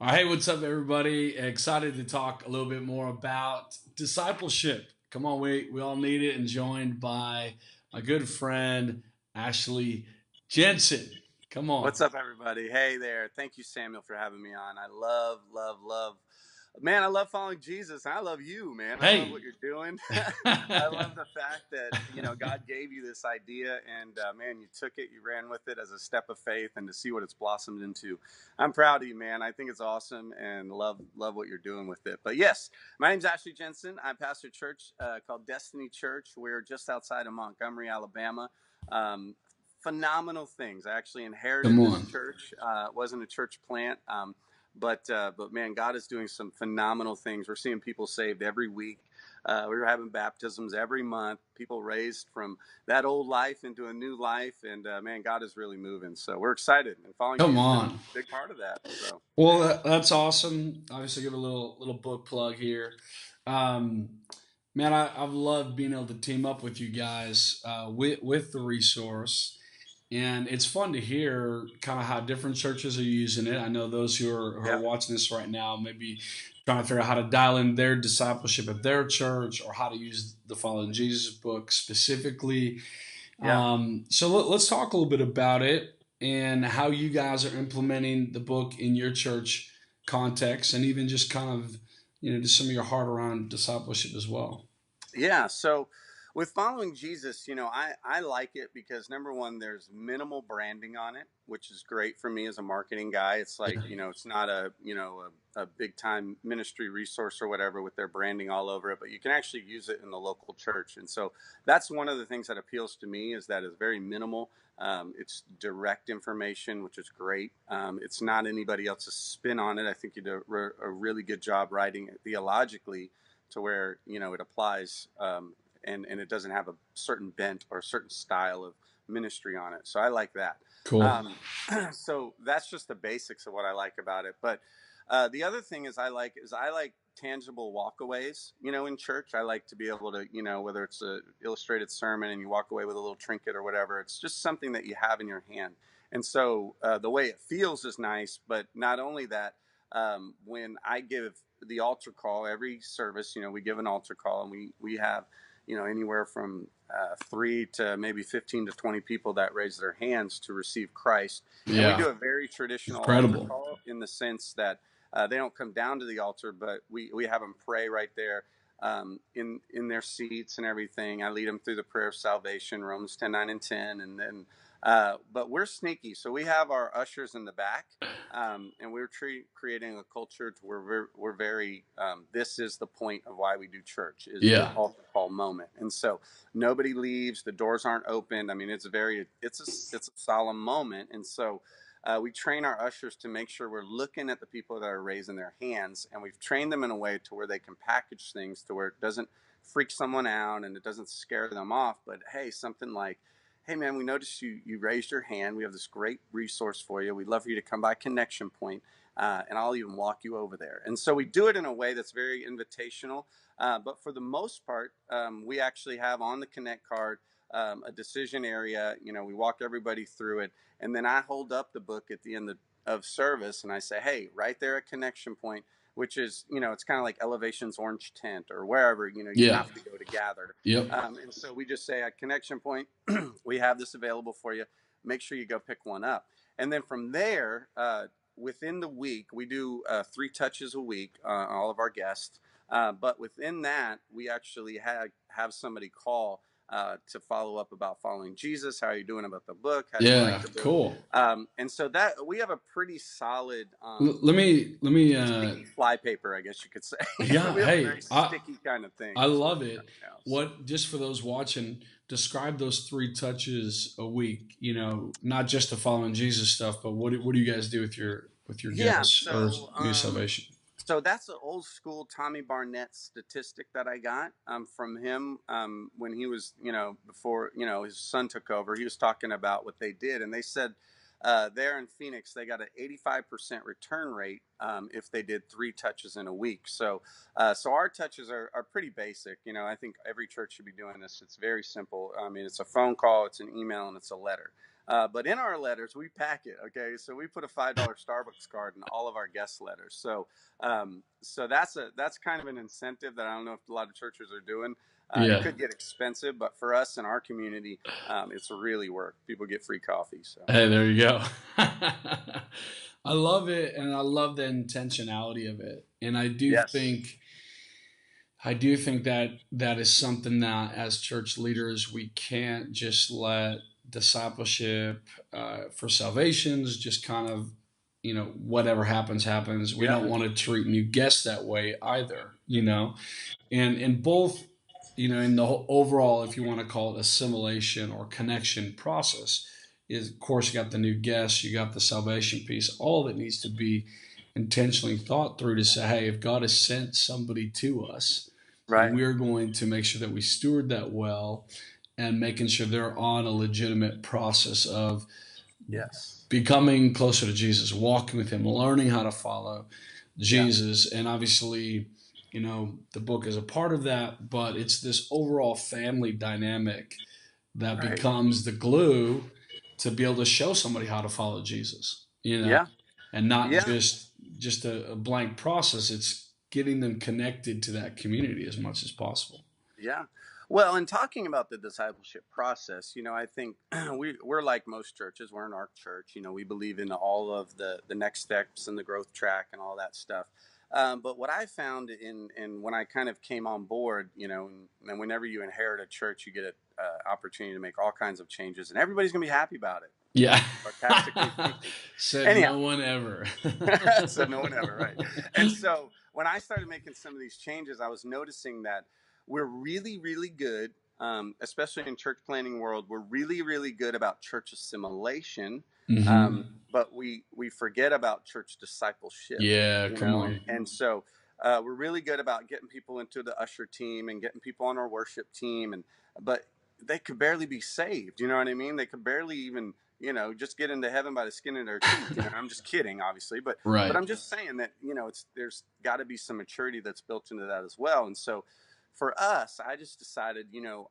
Hey, what's up, everybody? Excited to talk a little bit more about discipleship. Come on, we all need it, and joined by my good friend Ashley Jensen. Come on. What's up, everybody? Hey there. Thank you, Samuel, for having me on. I love, man, I love following Jesus. I love you, man. I love Hey. what you're doing. I love the fact that, God gave you this idea and, man, you took it, you ran with it as a step of faith and to see what it's blossomed into. I'm proud of you, man. I think it's awesome and love what you're doing with it. But yes, my name's Ashley Jensen. I pastor a church called Destiny Church. We're just outside of Montgomery, Alabama. Um, Phenomenal things. I actually Come inherited this on. church. It wasn't a church plant, but man, God is doing some phenomenal things. We're seeing people saved every week. We're having baptisms every month. People raised from that old life into a new life, and man, God is really moving. So we're excited, and following Come Jesus has been on. a big part of that. So Well, that's awesome. Obviously, give a little book plug here. Um, Man, I've loved being able to team up with you guys with the resource. And it's fun to hear kind of how different churches are using it. I know those who are yeah, watching this right now maybe trying to figure out how to dial in their discipleship at their church or how to use the Following Jesus book specifically. yeah. So let's talk a little bit about it and how you guys are implementing the book in your church context, and even just kind of just some of your heart around discipleship as well. Yeah. So with following Jesus, I like it because number one, there's minimal branding on it, which is great for me as a marketing guy. It's like, it's not a big time ministry resource or whatever with their branding all over it, but you can actually use it in the local church. And so that's one of the things that appeals to me is that it's very minimal. It's direct information, which is great. It's not anybody else's spin on it. I think you do a really good job writing it theologically to where it applies, and it doesn't have a certain bent or a certain style of ministry on it. So I like that. Cool. Um, so that's just the basics of what I like about it. But the other thing is I like tangible walkaways. In church, I like to be able to, whether it's a illustrated sermon and you walk away with a little trinket or whatever, it's just something that you have in your hand. And so the way it feels is nice, but not only that, when I give the altar call every service, we give an altar call, and we have, anywhere from 3 to maybe 15 to 20 people that raise their hands to receive Christ, and we Yeah. do a very traditional altar Incredible. call in the sense that they don't come down to the altar, but we have them pray right there. In their seats and everything, I lead them through the prayer of salvation, Romans 10:9 and 10, and then but we're sneaky, so we have our ushers in the back, and we're creating a culture to where we're very. This is the point of why we do church is the Yeah. altar call moment, and so nobody leaves. The doors aren't opened. I mean, it's a solemn moment, and so. We train our ushers to make sure we're looking at the people that are raising their hands, and we've trained them in a way to where they can package things to where it doesn't freak someone out and it doesn't scare them off. But hey, something like, hey man, we noticed you raised your hand. We have this great resource for you. We'd love for you to come by Connection Point, and I'll even walk you over there. And so we do it in a way that's very invitational. But for the most part, we actually have on the Connect card a decision area. We walk everybody through it, and then I hold up the book at the end of service, and I say, hey, right there at Connection Point, which is, it's kind of like Elevation's Orange Tent or wherever, you Yeah. have to go to gather. Yep. And so we just say at Connection Point, we have this available for you. Make sure you go pick one up. And then from there, within the week, we do 3 touches a week on all of our guests. But within that, we actually have somebody call to follow up about following Jesus. How are you doing about the book? How do you like Yeah. the book? Cool. And so that we have a pretty solid Let me sticky fly paper, I guess you could say. yeah, We have a very hey, sticky kind of thing I as far love as it. that goes. What, just for those watching, describe those 3 touches a week, not just the following Jesus stuff, but what do you guys do with your Yeah, guests or so new salvation? so that's an old school Tommy Barnett statistic that I got from him when he was, before his son took over. He was talking about what they did, and they said there in Phoenix they got an 85% return rate if they did 3 touches in a week. So our touches are pretty basic. I think every church should be doing this. It's very simple. I mean, it's a phone call, it's an email, and it's a letter. But in our letters, we pack it. Okay, so we put a $5 Starbucks card in all of our guest letters. So that's kind of an incentive that I don't know if a lot of churches are doing. It Yeah. could get expensive, but for us in our community, it's really work. People get free coffee. So Hey, there you go. I love it, and I love the intentionality of it. And yes, I do think that that is something that as church leaders we can't just let discipleship for salvations just kind of, whatever happens happens. We yeah, don't want to treat new guests that way either. And in both, in the whole overall, if you want to call it assimilation or connection process, is of course you got the new guests, you got the salvation piece. All of it needs to be intentionally thought through to say, hey, if God has sent somebody to us, then right, we're going to make sure that we steward that well, and making sure they're on a legitimate process of yes, becoming closer to Jesus, walking with Him, learning how to follow yeah, Jesus. And obviously, the book is a part of that, but it's this overall family dynamic that right, becomes the glue to be able to show somebody how to follow Jesus, yeah, and not yeah. just a blank process. It's getting them connected to that community as much as possible. Yeah. Well, in talking about the discipleship process, I think we're like most churches. We're in our church. We believe in all of the next steps and the growth track and all that stuff. But what I found in when I kind of came on board, and whenever you inherit a church, you get an opportunity to make all kinds of changes, and everybody's going to be happy about it, Yeah. sarcastically speaking. Said Anyhow, no one ever. so no one ever, right? And so when I started making some of these changes, I was noticing that we're really, really good, especially in church planning world. We're really, really good about church assimilation, Hmm. but we forget about church discipleship. Yeah, You come know, on. and so we're really good about getting people into the usher team and getting people on our worship team, but they could barely be saved. You know what I mean? They could barely even just get into heaven by the skin of their teeth. I'm just kidding, obviously, but Right. I'm just saying that there's got to be some maturity that's built into that as well. And so for us, I just decided,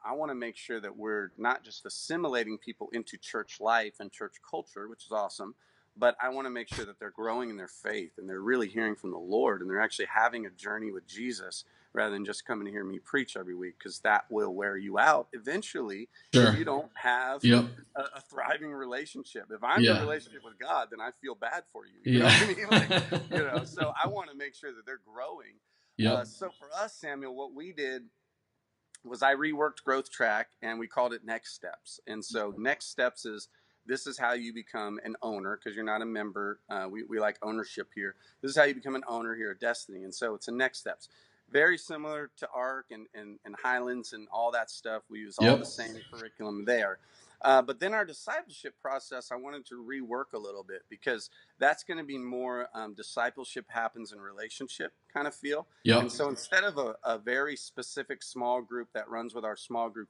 I want to make sure that we're not just assimilating people into church life and church culture, which is awesome, but I want to make sure that they're growing in their faith and they're really hearing from the Lord and they're actually having a journey with Jesus rather than just coming to hear me preach every week, because that will wear you out eventually if Sure. you don't have Yep. a thriving relationship. If I'm your Yeah. relationship with God, then I feel bad for you. You know Yeah. what I mean? So I want to make sure that they're growing. Yep. So for us, Samuel, what we did was I reworked Growth Track and we called it Next Steps. And so Next Steps is this is how you become an owner, because you're not a member. We like ownership here. This is how you become an owner here at Destiny. And so it's a Next Steps. Very similar to ARC and Highlands and all that stuff. We use all the Yep. same curriculum there. But then our discipleship process, I wanted to rework a little bit, because that's going to be more discipleship happens in relationship kind of feel. And Yep. so instead of a very specific small group that runs with our small group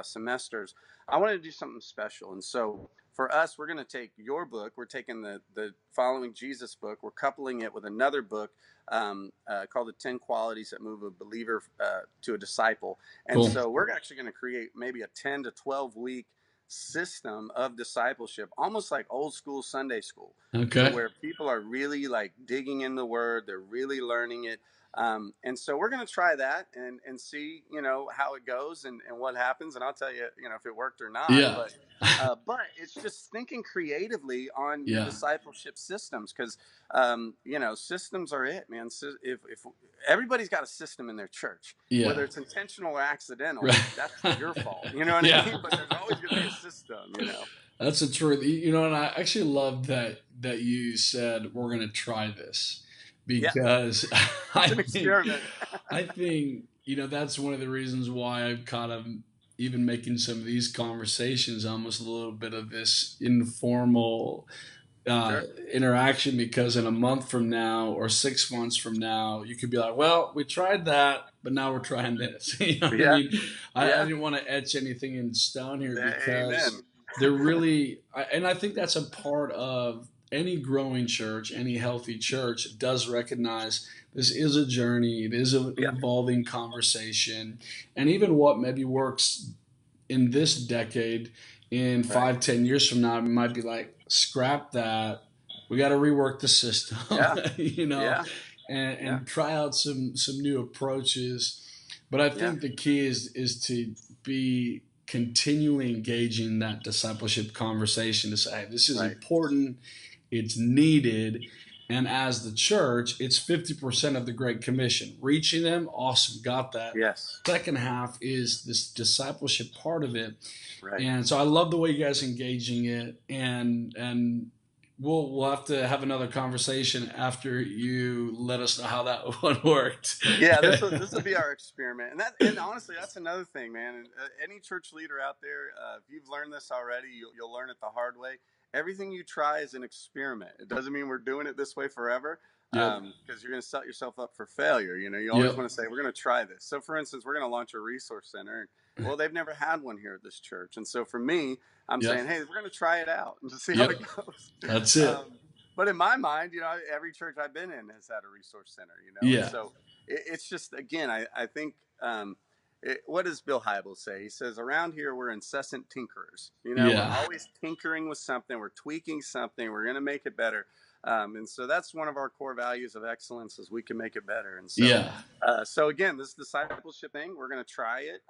semesters, I wanted to do something special. And so for us, we're going to take your book. We're taking the Following Jesus book. We're coupling it with another book called The 10 Qualities That Move a Believer to a Disciple. And Cool. so we're actually going to create maybe a 10 to 12 week system of discipleship, almost like old school Sunday school, to Okay. where people are really like digging in the word, they're really learning it. And so we're going to try that and see, how it goes and what happens. And I'll tell you, if it worked or not, Yeah. but it's just thinking creatively on your Yeah. discipleship systems. Cause, systems are it, man. So if everybody's got a system in their church, Yeah. whether it's intentional or accidental, Right. that's your fault. You know what I Yeah. mean? But there's always going to be a system. That's the truth. And I actually love that you said we're going to try this, Yeah. because It's I an think experiment. I think that's one of the reasons why I'm kind of even making some of these conversations almost a little bit of this informal uh, Sure. interaction, because in a month from now or 6 months from now, you could be like, well, we tried that, but now we're trying this. You know what I Yeah. mean? I Yeah. didn't want to etch anything in stone here, because Amen. they're really, and I think that's a part of any growing church, any healthy church does recognize this is a journey, it is an Yeah. evolving conversation, and even what maybe works in this decade in Right. 5, 10 years from now, it might be like, scrap that. We got to rework the system, Yeah. you know, Yeah. Yeah. and try out some new approaches. But I Yeah. think the key is to be continually engaging that discipleship conversation to say, hey, this is Right. important, it's needed. And as the church, it's 50% of the Great Commission. Reaching them, awesome, got that. Yes. Second half is this discipleship part of it. Right. And so I love the way you guys are engaging it. And we'll have to have another conversation after you let us know how that one worked. Yeah, this will be our experiment, and honestly, that's another thing, man. And any church leader out there, if you've learned this already, you'll learn it the hard way. Everything you try is an experiment. It doesn't mean we're doing it this way forever, Yep. because you're going to set yourself up for failure. You always Yep. want to say we're going to try this. So, for instance, we're going to launch a resource center. Well, they've never had one here at this church, and so for me, I'm Yep. saying, hey, we're going to try it out and just see how Yep. it goes. That's it. But in my mind, every church I've been in has had a resource center, and Yeah. so it's just, again, I think, what does Bill Hybels say? He says, around here, we're incessant tinkerers. We're Yeah. always tinkering with something. We're tweaking something. We're going to make it better. And so that's one of our core values of excellence is we can make it better. And so, Yeah. so again, this discipleship thing, we're going to try it,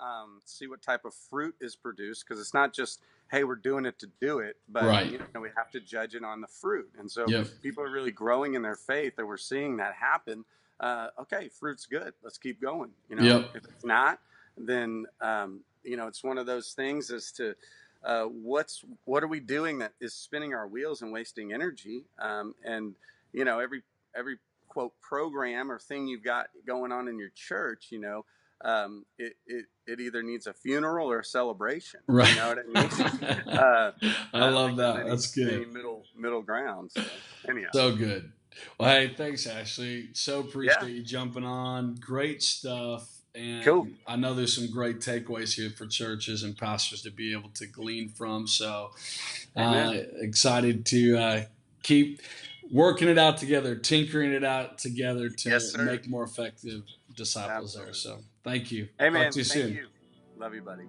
see what type of fruit is produced, because it's not just, hey, we're doing it to do it, but Right. we have to judge it on the fruit. And so Yep. people are really growing in their faith, and we're seeing that happen. Okay, fruit's good. Let's keep going. Yep. If it's not, then it's one of those things as to what are we doing that is spinning our wheels and wasting energy. And every quote program or thing you've got going on in your church, it either needs a funeral or a celebration. Right. You know what I mean? I I don't love think there's that. any That's good. any middle ground. So anyhow, So good. Well, hey, thanks, Ashley. So yeah, appreciate you jumping on. Great stuff. cool. And I know there's some great takeaways here for churches and pastors to be able to glean from. So Amen. excited to keep working it out together, tinkering it out together Yes, to sir. make more effective disciples there. Absolutely. So thank you. Talk Amen. to you Thank soon. you. Love you, buddy.